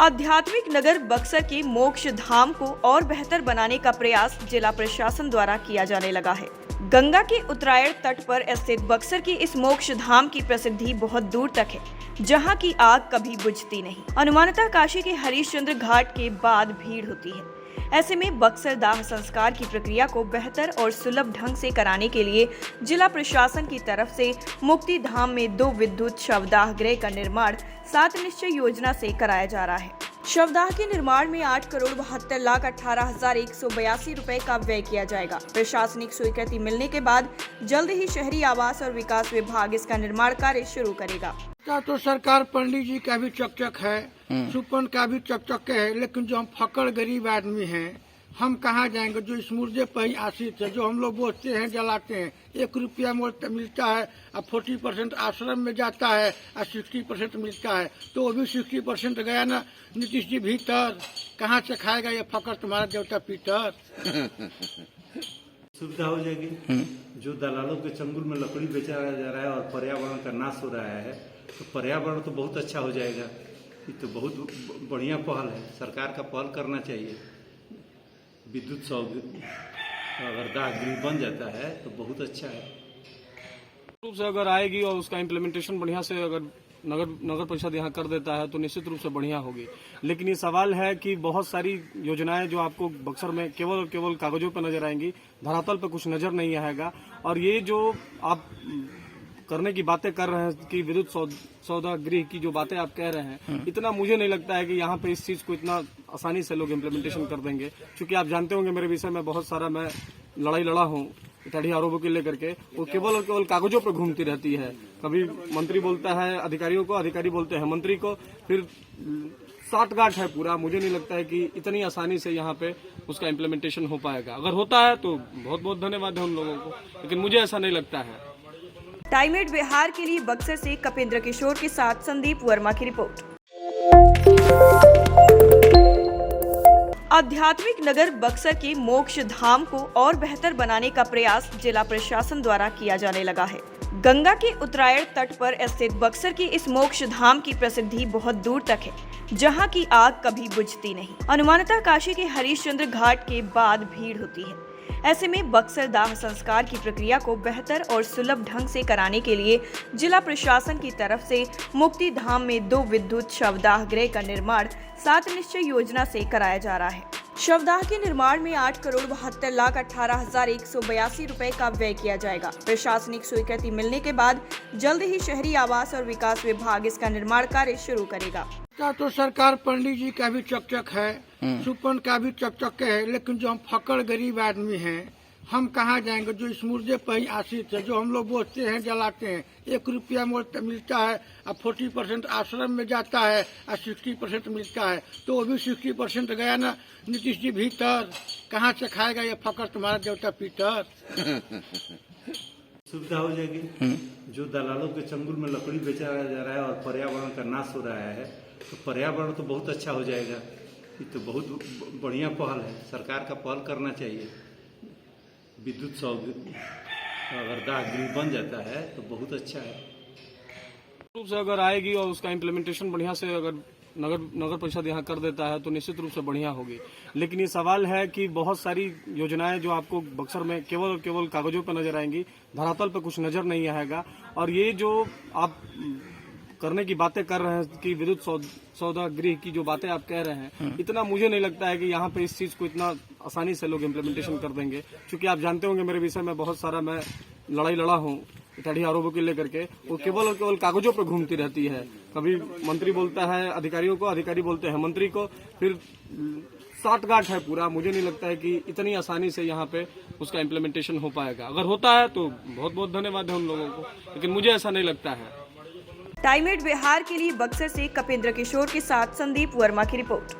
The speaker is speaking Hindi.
आध्यात्मिक नगर बक्सर के मोक्ष धाम को और बेहतर बनाने का प्रयास जिला प्रशासन द्वारा किया जाने लगा है। गंगा के उत्तरायण तट पर स्थित बक्सर की इस मोक्ष धाम की प्रसिद्धि बहुत दूर तक है, जहां की आग कभी बुझती नहीं। अनुमानतः काशी के हरिश्चंद्र घाट के बाद भीड़ होती है। ऐसे में बक्सर दाह संस्कार की प्रक्रिया को बेहतर और सुलभ ढंग से कराने के लिए जिला प्रशासन की तरफ से मुक्ति धाम में 2 विद्युत शवदाह गृह का निर्माण 7 निश्चय योजना से कराया जा रहा है। शवदाह के निर्माण में 8,72,18,182 रुपए का व्यय किया जाएगा। प्रशासनिक स्वीकृति मिलने के बाद जल्द ही शहरी आवास और विकास विभाग इसका निर्माण कार्य शुरू करेगा। तो सरकार पंडित जी का भी चकचक है, सुपन का भी चकचक है, लेकिन जो हम फकड़ गरीब आदमी हैं, हम कहाँ जाएंगे। जो इस मुर्दे पर ही आश्रित है, जो हम लोग बोझते हैं, जलाते हैं, 1 रुपया मिलता है और 40% आश्रम में जाता है और 60% मिलता है। तो वो भी 60% गया ना नीतीश जी भीतर, कहाँ से खाएगा ये फकड़ तुम्हारा देवता पीटर। सुविधा हो जाएगी। जो दलालों के चंगुल में लकड़ी बेचा जा रहा है और पर्यावरण का नाश हो रहा है, तो पर्यावरण तो बहुत अच्छा हो जाएगा। ये तो बहुत बढ़िया पहल है, सरकार का पहल करना चाहिए। विद्युत अगर दाह गृह बन जाता है तो बहुत अच्छा है। रूप से अगर आएगी और उसका इम्प्लीमेंटेशन बढ़िया से अगर नगर परिषद यहाँ कर देता है तो निश्चित रूप से बढ़िया होगी। लेकिन ये सवाल है कि बहुत सारी योजनाएं जो आपको बक्सर में केवल कागजों पर नजर आएंगी, धरातल पर कुछ नजर नहीं आएगा। और ये जो आप करने की बातें कर रहे हैं कि विद्युत सौदा गृह की जो बातें आप कह रहे हैं, इतना मुझे नहीं लगता है कि यहाँ पे इस चीज को इतना आसानी से लोग इम्प्लीमेंटेशन कर देंगे। क्योंकि आप जानते होंगे मेरे विषय में बहुत सारा मैं लड़ाई लड़ा हूँ इत्यादि आरोपों को लेकर के। वो केवल कागजों पर घूमती रहती है। कभी मंत्री बोलता है अधिकारियों को, अधिकारी बोलते हैं मंत्री को, फिर साठगांठ है पूरा। मुझे नहीं लगता है कि इतनी आसानी से यहाँ पे उसका इम्प्लीमेंटेशन हो पाएगा। अगर होता है तो बहुत बहुत धन्यवाद है उन लोगों को, लेकिन मुझे ऐसा नहीं लगता है। टाइम 8 बिहार के लिए बक्सर से कपिंद्र किशोर के साथ संदीप वर्मा की रिपोर्ट। आध्यात्मिक नगर बक्सर के मोक्ष धाम को और बेहतर बनाने का प्रयास जिला प्रशासन द्वारा किया जाने लगा है। गंगा के उत्तरायण तट पर स्थित बक्सर की इस मोक्ष धाम की प्रसिद्धि बहुत दूर तक है, जहां की आग कभी बुझती नहीं। अनुमानतः काशी के हरिश्चंद्र घाट के बाद भीड़ होती है। ऐसे में बक्सर दाह संस्कार की प्रक्रिया को बेहतर और सुलभ ढंग से कराने के लिए जिला प्रशासन की तरफ से मुक्ति धाम में 2 विद्युत शवदाह गृह का निर्माण 7 निश्चय योजना से कराया जा रहा है। शवदाह के निर्माण में 8,72,18,182 रुपए का व्यय किया जाएगा। प्रशासनिक स्वीकृति मिलने के बाद जल्द ही शहरी आवास और विकास विभाग इसका निर्माण कार्य शुरू करेगा। तो सरकार पंडित जी का भी चकचक है, सुपन का भी चकचक है, लेकिन जो हम फकड़ गरीब आदमी हैं, हम कहाँ जाएंगे। जो इस मुर्दे पर ही आश्रित है, जो हम लोग बोझते हैं, जलाते हैं, 1 रुपया मिलता है और 40% आश्रम में जाता है और 60% मिलता है। तो वो भी 60% गया ना नीतीश जी भीतर, कहाँ से खाएगा ये फकड़ तुम्हारा देवता पीटर। सुविधा हो जाएगी। जो दलालों के चंगुल में लकड़ी बेचा जा रहा है और पर्यावरण का नाश हो रहा है, तो पर्यावरण तो बहुत अच्छा हो जाएगा। ये तो बहुत बढ़िया पहल है, सरकार का पहल करना चाहिए। विद्युत अगर दाह गृह बन जाता है तो बहुत अच्छा है। रूप से अगर आएगी और उसका इम्प्लीमेंटेशन बढ़िया से अगर नगर परिषद यहाँ कर देता है तो निश्चित रूप से बढ़िया होगी। लेकिन ये सवाल है कि बहुत सारी योजनाएं जो आपको बक्सर में केवल कागजों पर नजर आएंगी, धरातल पर कुछ नजर नहीं आएगा। और ये जो आप करने की बातें कर रहे हैं कि विद्युत सौदा गृह की जो बातें आप कह रहे हैं, इतना मुझे नहीं लगता है कि यहाँ पे इस चीज को इतना आसानी से लोग इम्प्लीमेंटेशन कर देंगे। क्योंकि आप जानते होंगे मेरे विषय में बहुत सारा मैं लड़ाई लड़ा हूँ इत्यादि आरोपों को लेकर के। वो केवल कागजों पर घूमती रहती है। कभी मंत्री बोलता है अधिकारियों को, अधिकारी बोलते हैं मंत्री को, फिर साठगांठ है पूरा। मुझे नहीं लगता है कि इतनी आसानी से यहाँ पे उसका इम्प्लीमेंटेशन हो पाएगा। अगर होता है तो बहुत बहुत धन्यवाद है उन लोगों को, लेकिन मुझे ऐसा नहीं लगता है। टाइम 8 बिहार के लिए बक्सर से कपिंद्र किशोर के साथ संदीप वर्मा की रिपोर्ट।